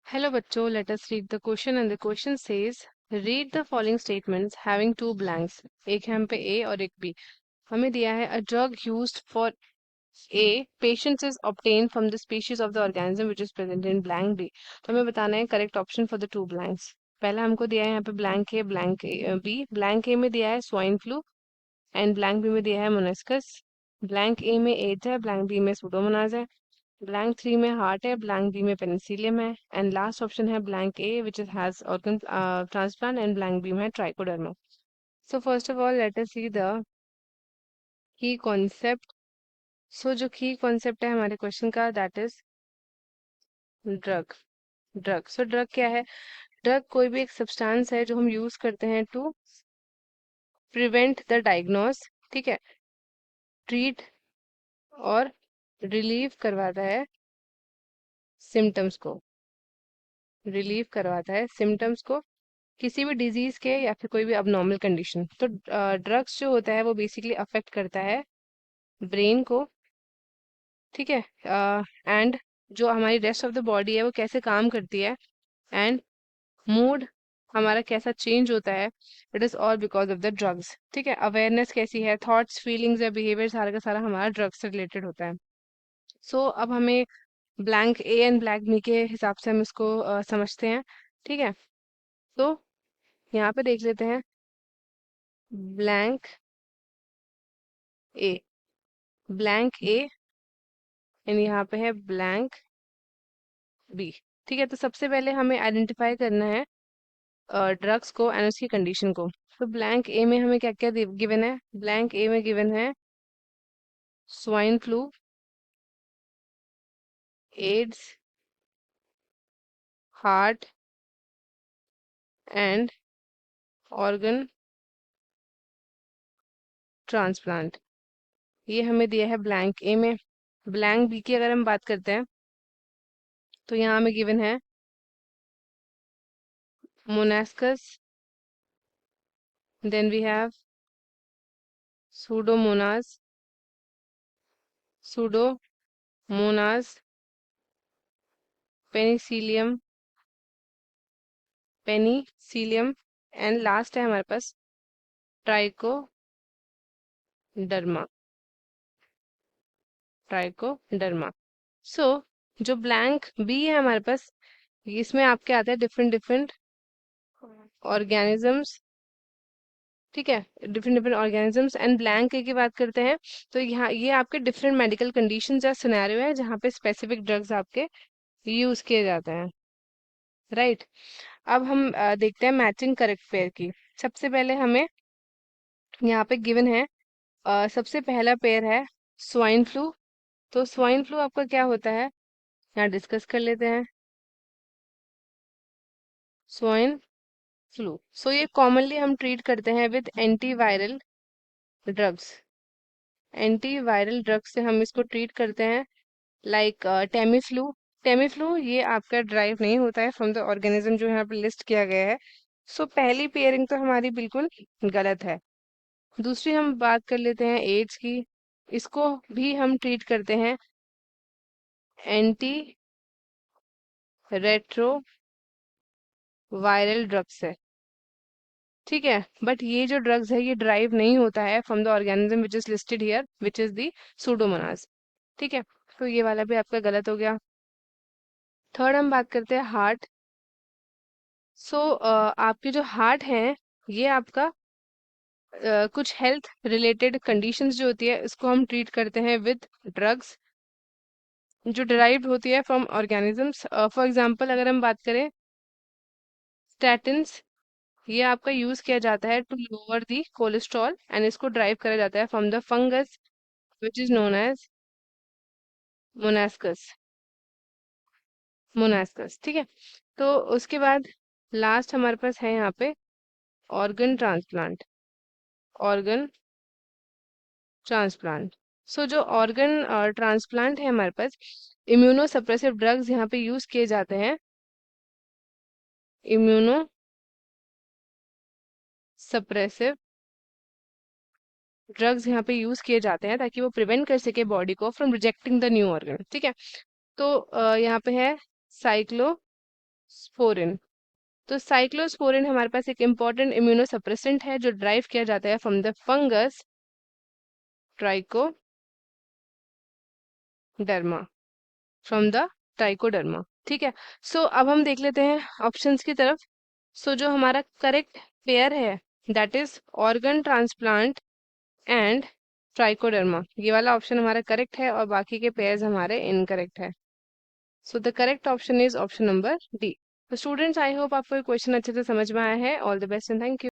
Hello बच्चों, let us read the question and the question says read the following statements having two blanks. एक है हम पे A और एक B. हमें दिया है a drug used for A patients is obtained from the species of the organism which is present in blank B. तो हमें बताना है correct option for the two blanks. पहला हमको दिया है यहाँ पे blank A, blank B. Blank A में दिया है swine flu and blank B में दिया है monoscus. Blank A में AIDS है, blank B में pseudomonas है. ब्लैंक 3 में हार्ट है, ब्लैंक बी में पेनिसिलियम है एंड लास्ट ऑप्शन है blank A which is has organ transplant and blank B में है trichoderma. So first of all let us see the key concept. So जो key concept है हमारे question का that is drug. Drug क्या है? Drug कोई भी एक सब्सटेंस है जो हम यूज करते हैं टू प्रिवेंट द डायग्नोस, ठीक है, ट्रीट और रिलीव करवाता है सिम्टम्स को. रिलीव करवाता है सिम्टम्स को किसी भी डिजीज के या फिर कोई भी अबनॉर्मल कंडीशन. तो ड्रग्स जो होता है वो बेसिकली अफेक्ट करता है ब्रेन को, ठीक है, एंड जो हमारी रेस्ट ऑफ द बॉडी है वो कैसे काम करती है एंड मूड हमारा कैसा चेंज होता है, it is all because of the drugs. ठीक है, अवेयरनेस कैसी है, थॉट्स फीलिंग्स या बिहेवियर सारा का सारा हमारा ड्रग्स से रिलेटेड होता है. सो अब हमें blank A and blank B के हिसाब से हम इसको समझते हैं. ठीक है, तो यहाँ पे देख लेते हैं blank A. Blank A and यहाँ पे है ब्लैंक बी. ठीक है, तो सबसे पहले हमें आइडेंटिफाई करना है ड्रग्स को एंड उसकी कंडीशन को. तो ब्लैंक ए में हमें क्या क्या गिवन है? ब्लैंक ए में गिवन है swine flu, AIDS, heart and organ transplant. ये हमें दिया है ब्लैंक ए में. ब्लैंक बी की अगर हम बात करते हैं तो यहाँ हमें गिवन है monascus, then we have pseudomonas, pseudomonas, penicillium, penicillium and last है हमारे पास ट्राइकोडर्मा. ट्राइकोडर्मा. सो जो ब्लैंक बी है हमारे पास, इसमें आपके आते हैं डिफरेंट डिफरेंट ऑर्गेनिजम्स. ठीक है, different different organisms. And blank A की बात करते हैं तो यहाँ ये आपके डिफरेंट मेडिकल कंडीशंस या सिनेरियो है जहाँ पे स्पेसिफिक ड्रग्स आपके यूज किए जाते हैं. राइट, अब हम देखते हैं मैचिंग करेक्ट पेयर की. सबसे पहले हमें यहाँ पे गिवन है सबसे पहला पेयर है स्वाइन फ्लू. तो स्वाइन फ्लू आपका क्या होता है, यहाँ डिस्कस कर लेते हैं. स्वाइन फ्लू, सो ये कॉमनली हम ट्रीट करते हैं with antiviral drugs. Antiviral drugs से हम इसको ट्रीट करते हैं लाइक टेमीफ्लू. टेमीफ्लू ये आपका ड्राइव नहीं होता है फ्रॉम द ऑर्गेनिज्म जो यहाँ पे लिस्ट किया गया है. सो पहली पेयरिंग तो हमारी बिल्कुल गलत है. दूसरी हम बात कर लेते हैं एड्स की. इसको भी हम ट्रीट करते हैं एंटी रेट्रो वायरल ड्रग्स से. ठीक है, बट ये जो ड्रग्स है ये ड्राइव नहीं होता है from the organism which is listed here which is the Pseudomonas. ठीक है, तो ये वाला भी आपका गलत हो गया. थर्ड हम बात करते हैं हार्ट. सो आपके जो हार्ट है ये आपका कुछ हेल्थ रिलेटेड कंडीशंस जो होती है इसको हम ट्रीट करते हैं विद ड्रग्स जो डिराइव्ड होती है फ्रॉम ऑर्गेनिजम्स. फॉर एग्जांपल अगर हम बात करें स्टैटिन्स, ये आपका यूज किया जाता है to lower the cholesterol and इसको ड्राइव करा जाता है from the fungus which is known as monascus. Monascus, ठीक है. तो उसके बाद लास्ट हमारे पास है यहाँ पे ऑर्गन ट्रांसप्लांट. ऑर्गन ट्रांसप्लांट, सो जो ऑर्गन ट्रांसप्लांट है हमारे पास, इम्यूनो सप्रेसिव ड्रग्स यहाँ पे यूज किए जाते हैं. इम्यूनो सप्रेसिव ड्रग्स यहाँ पे यूज किए जाते हैं ताकि वो प्रिवेंट कर सके बॉडी को from rejecting the new organ. ठीक है, तो यहाँ पे है साइक्लो स्पोरिन। तो साइक्लोस्पोरिन हमारे पास एक इम्पॉर्टेंट इम्यूनोसप्रेसेंट है जो ड्राइव किया जाता है from the fungus trichoderma, from the trichoderma. ठीक है। सो अब हम देख लेते हैं ऑप्शंस की तरफ। सो जो हमारा करेक्ट पेयर है that is organ transplant and trichoderma, ये वाला ऑप्शन हमारा करेक्ट है और बाकी के पेयर्स हमारे इनकरेक्ट है। So the correct option is option number D. तो स्टूडेंट्स, आई होप आपको ये क्वेश्चन अच्छे से समझ में आया है। All the best and thank you.